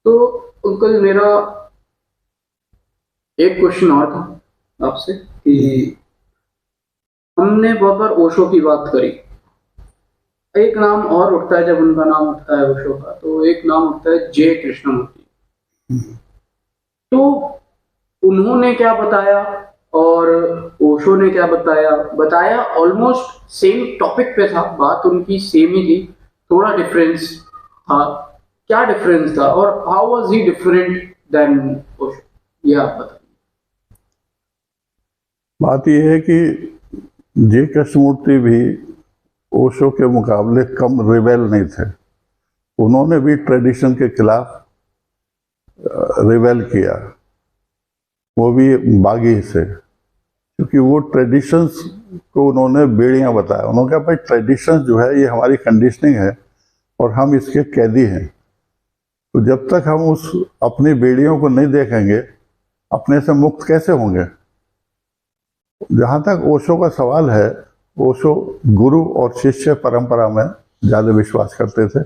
तो अंकल मेरा एक क्वेश्चन और था आपसे कि हमने बहुत बार ओशो की बात करी। एक नाम और उठता है जब उनका नाम उठता है ओशो का, तो एक नाम उठता है जे कृष्णमूर्ति। तो उन्होंने क्या बताया और ओशो ने क्या बताया ऑलमोस्ट सेम टॉपिक पे था, बात उनकी सेम ही थी, थोड़ा डिफरेंस था। क्या डिफरेंस था और how was he different than Osho, ये आप बताइए। बात यह है कि जे कृष्णमूर्ति भी ओशो के मुकाबले कम रिबेल नहीं थे। उन्होंने भी ट्रेडिशन के खिलाफ रिबेल किया, वो भी बागी से, क्योंकि वो ट्रेडिशंस को उन्होंने बेड़ियां बताया। उन्होंने कहा भाई ट्रेडिशंस जो है ये हमारी कंडीशनिंग है और हम इसके कैदी हैं। तो जब तक हम उस अपनी बेड़ियों को नहीं देखेंगे अपने से मुक्त कैसे होंगे। जहाँ तक ओशो का सवाल है, ओशो गुरु और शिष्य परंपरा में ज़्यादा विश्वास करते थे।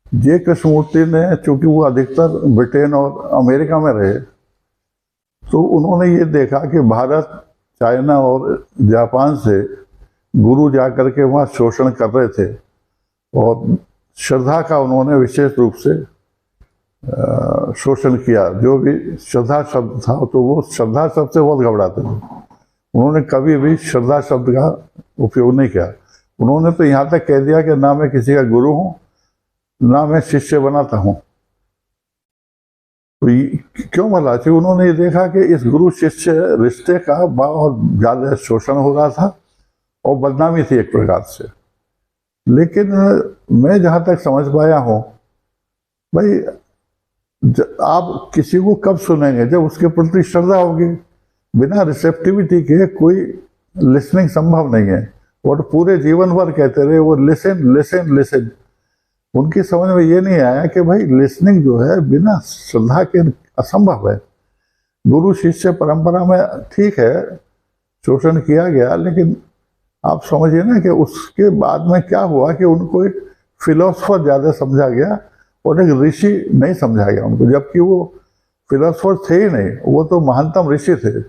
जे कृष्णमूर्ति ने, चूंकि वो अधिकतर ब्रिटेन और अमेरिका में रहे, तो उन्होंने ये देखा कि भारत, चाइना और जापान से गुरु जाकर के वहाँ शोषण कर रहे थे और श्रद्धा का उन्होंने विशेष रूप से शोषण किया। जो भी श्रद्धा शब्द था तो वो श्रद्धा शब्द से बहुत घबराते थे। उन्होंने कभी भी श्रद्धा शब्द का उपयोग नहीं किया। उन्होंने तो यहाँ तक कह दिया कि ना मैं किसी का गुरु हूँ ना मैं शिष्य बनाता हूँ। तो क्यों भला? कि उन्होंने ये देखा कि इस गुरु शिष्य रिश्ते का बहुत ज़्यादा शोषण हो रहा था और बदनामी थी एक प्रकार से। लेकिन मैं जहाँ तक समझ पाया हूँ, भाई आप किसी को कब सुनेंगे? जब उसके प्रति श्रद्धा होगी। बिना रिसेप्टिविटी के कोई लिसनिंग संभव नहीं है। और पूरे जीवन भर कहते रहे वो लिसन लिसन लिसन। उनकी समझ में ये नहीं आया कि भाई लिसनिंग जो है बिना श्रद्धा के असंभव है। गुरु शिष्य परंपरा में ठीक है शोषण किया गया, लेकिन आप समझिए ना कि उसके बाद में क्या हुआ कि उनको एक फिलोसफर ज़्यादा समझा गया और एक ऋषि नहीं समझा गया उनको, जबकि वो फिलोसफर थे ही नहीं, वो तो महानतम ऋषि थे।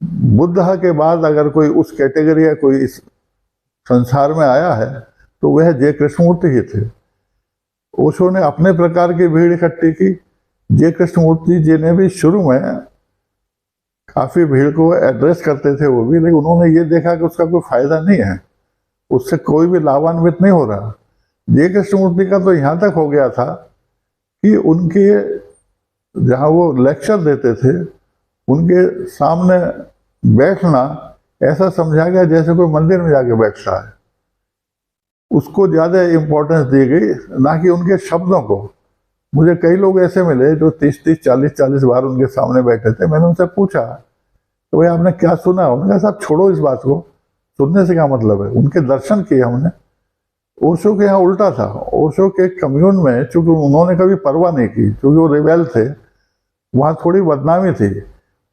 बुद्ध के बाद अगर कोई उस कैटेगरी या कोई इस संसार में आया है तो वह जे कृष्णमूर्ति ही थे। ओशो ने अपने प्रकार की भीड़ इकट्ठी की। जे कृष्णमूर्ति जी ने भी शुरू में काफ़ी भीड़ को एड्रेस करते थे वो भी, लेकिन उन्होंने ये देखा कि उसका कोई फायदा नहीं है, उससे कोई भी लाभान्वित नहीं हो रहा। जे कृष्णमूर्ति का तो यहाँ तक हो गया था कि उनके जहाँ वो लेक्चर देते थे उनके सामने बैठना ऐसा समझा गया जैसे कोई मंदिर में जाके बैठता है। उसको ज़्यादा इम्पोर्टेंस दी गई, ना कि उनके शब्दों को। मुझे कई लोग ऐसे मिले जो 30-30, 40-40 बार उनके सामने बैठे थे। मैंने उनसे पूछा तो भाई आपने क्या सुना? उन्होंने कहा साहब छोड़ो इस बात को, सुनने से क्या मतलब है। उनके दर्शन किए हमने। ओशो के यहाँ उल्टा था। ओशो के कम्यून में चूंकि उन्होंने कभी परवाह नहीं की, क्योंकि वो रिबेल थे, वहाँ थोड़ी बदनामी थी।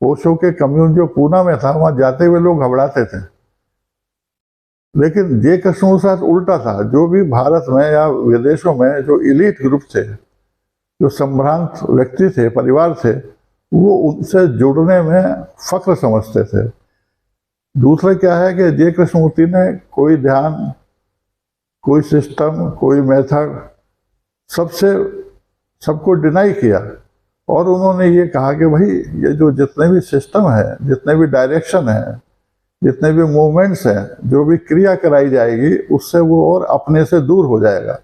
ओशो के कम्यून जो पूना में था, वहाँ जाते हुए लोग घबराते थे। लेकिन जे कृष्णमूर्ति के साथ उल्टा था। जो भी भारत में या विदेशों में जो इलीट ग्रुप थे, जो संभ्रांत व्यक्ति थे, परिवार थे, वो उनसे जुड़ने में फख्र समझते थे। दूसरा क्या है कि जे कृष्णमूर्ति ने कोई ध्यान, कोई सिस्टम, कोई मेथड, सबको डिनाई किया। और उन्होंने ये कहा कि भाई ये जो जितने भी सिस्टम है, जितने भी डायरेक्शन है, जितने भी मूवमेंट्स हैं, जो भी क्रिया कराई जाएगी, उससे वो और अपने से दूर हो जाएगा।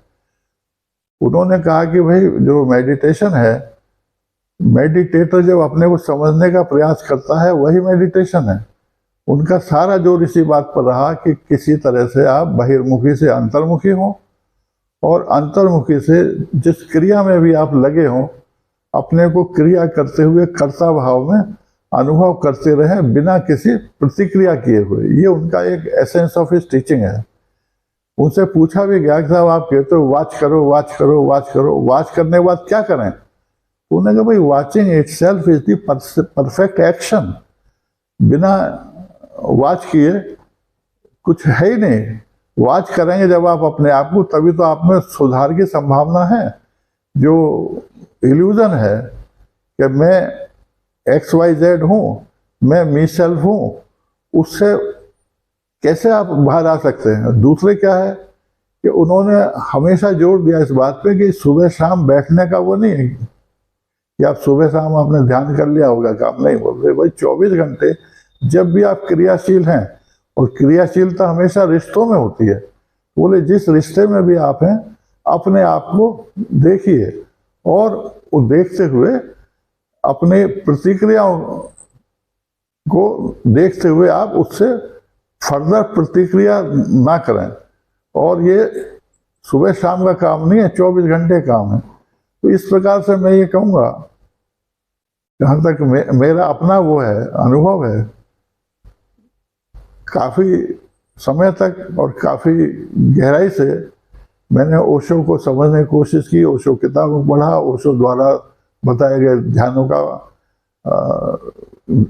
उन्होंने कहा कि भाई जो मेडिटेशन है, मेडिटेटर जब अपने को समझने का प्रयास करता है वही मेडिटेशन है। उनका सारा जोर इसी बात पर रहा कि किसी तरह से आप बहिर्मुखी से अंतर्मुखी हों और अंतर्मुखी से जिस क्रिया में भी आप लगे हों, अपने को क्रिया करते हुए कर्ता भाव में अनुभव करते रहें बिना किसी प्रतिक्रिया किए हुए। ये उनका एक एसेंस ऑफ हिज टीचिंग है। उनसे पूछा भी गया कि साहब आप कहते हो वाच करो वाच करो वाच करो, वाच करने के बाद क्या करें? तो उन्होंने कहा भाई watching itself is the perfect action. बिना वाच किए कुछ है ही नहीं। वाच करेंगे जब आप अपने आप को, तभी तो आप में सुधार की संभावना है। जो इल्यूजन है कि मैं XYZ हूँ, मैं मी सेल्फ हूँ, उससे कैसे आप बाहर आ सकते हैं। दूसरे क्या है कि उन्होंने हमेशा जोर दिया इस बात पे कि सुबह शाम बैठने का वो नहीं है कि आप सुबह शाम आपने ध्यान कर लिया होगा, काम नहीं बोल रहे भाई। 24 घंटे जब भी आप क्रियाशील हैं, और क्रियाशीलता हमेशा रिश्तों में होती है, बोले जिस रिश्ते में भी आप हैं अपने आप को देखिए, और वो देखते हुए अपने प्रतिक्रियाओं को देखते हुए आप उससे फर्दर प्रतिक्रिया ना करें। और ये सुबह शाम का काम नहीं है, 24 घंटे काम है। तो इस प्रकार से मैं ये कहूँगा, जहाँ तक मेरा अपना वो है अनुभव है, काफ़ी समय तक और काफ़ी गहराई से मैंने ओशो को समझने की कोशिश की, ओशो किताबों पढ़ा, ओशो द्वारा बताए गए ध्यानों का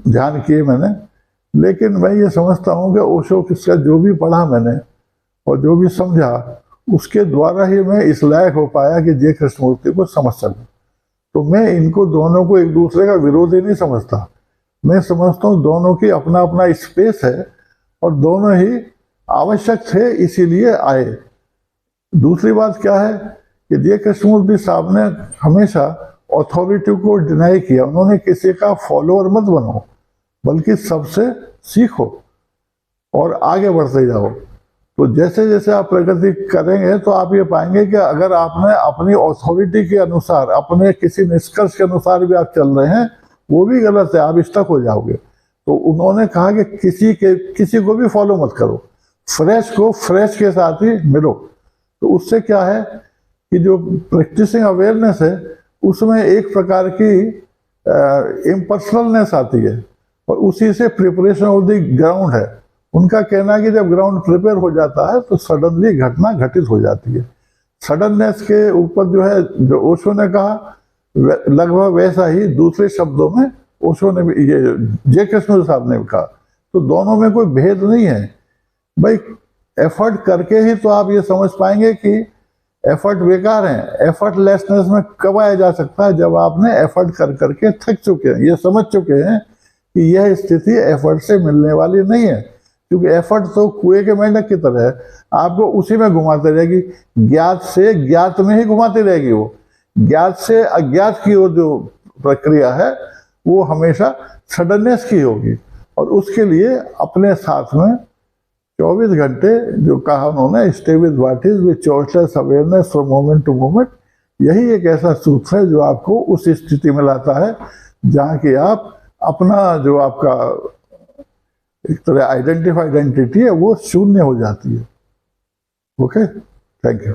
ध्यान किए मैंने। लेकिन मैं ये समझता हूँ कि ओशो किसका जो भी पढ़ा मैंने और जो भी समझा, उसके द्वारा ही मैं इस लायक हो पाया कि जे कृष्णमूर्ति को समझ सकूं। तो मैं इनको दोनों को एक दूसरे का विरोधी नहीं समझता, मैं समझता हूँ दोनों की अपना अपना स्पेस है और दोनों ही आवश्यक थे, इसीलिए आए। दूसरी बात क्या है कि जे कृष्णमूर्ति साहब ने हमेशा अथॉरिटी को डिनाई किया। उन्होंने किसी का फॉलोअर मत बनो, बल्कि सबसे सीखो और आगे बढ़ते जाओ। तो जैसे जैसे आप प्रगति करेंगे तो आप ये पाएंगे कि अगर आपने अपनी अथॉरिटी के अनुसार, अपने किसी निष्कर्ष के अनुसार भी आप चल रहे हैं, वो भी गलत है, आप स्टक हो जाओगे। तो उन्होंने कहा कि किसी को भी फॉलो मत करो, फ्रेश को फ्रेश के साथ ही मिलो। तो उससे क्या है कि जो प्रैक्टिसिंग अवेयरनेस है उसमें एक प्रकार की इम्पर्सनलनेस आती है, और उसी से प्रिपरेशन ऑफ द ग्राउंड है। उनका कहना है कि जब ग्राउंड प्रिपेयर हो जाता है तो सडनली घटना घटित हो जाती है। सडननेस के ऊपर जो है, जो ओशो ने कहा लगभग वैसा ही दूसरे शब्दों में ओशो ने भी, ये जे कृष्ण साहब ने भी कहा। तो दोनों में कोई भेद नहीं है भाई। एफर्ट करके ही तो आप ये समझ पाएंगे कि एफर्ट बेकार है। एफर्टलेसनेस में कब आया जा सकता है? जब आपने एफर्ट कर करके थक चुके हैं, ये समझ चुके हैं कि यह स्थिति एफर्ट से मिलने वाली नहीं है। क्योंकि एफर्ट तो कुएं के मेंढक की तरह है, आपको उसी में घुमाते रहेगी, ज्ञात से ज्ञात में ही घुमाती रहेगी। वो ज्ञात से अज्ञात की ओर जो प्रक्रिया है वो हमेशा सडननेस की होगी। और उसके लिए अपने साथ में 24 घंटे जो कहा उन्होंने, stay with what is with choiceless awareness from moment to moment, यही एक ऐसा सूत्र है जो आपको उस स्थिति में लाता है जहाँ की आप अपना जो आपका एक तरह आइडेंटिटी है वो शून्य हो जाती है। Okay, thank you.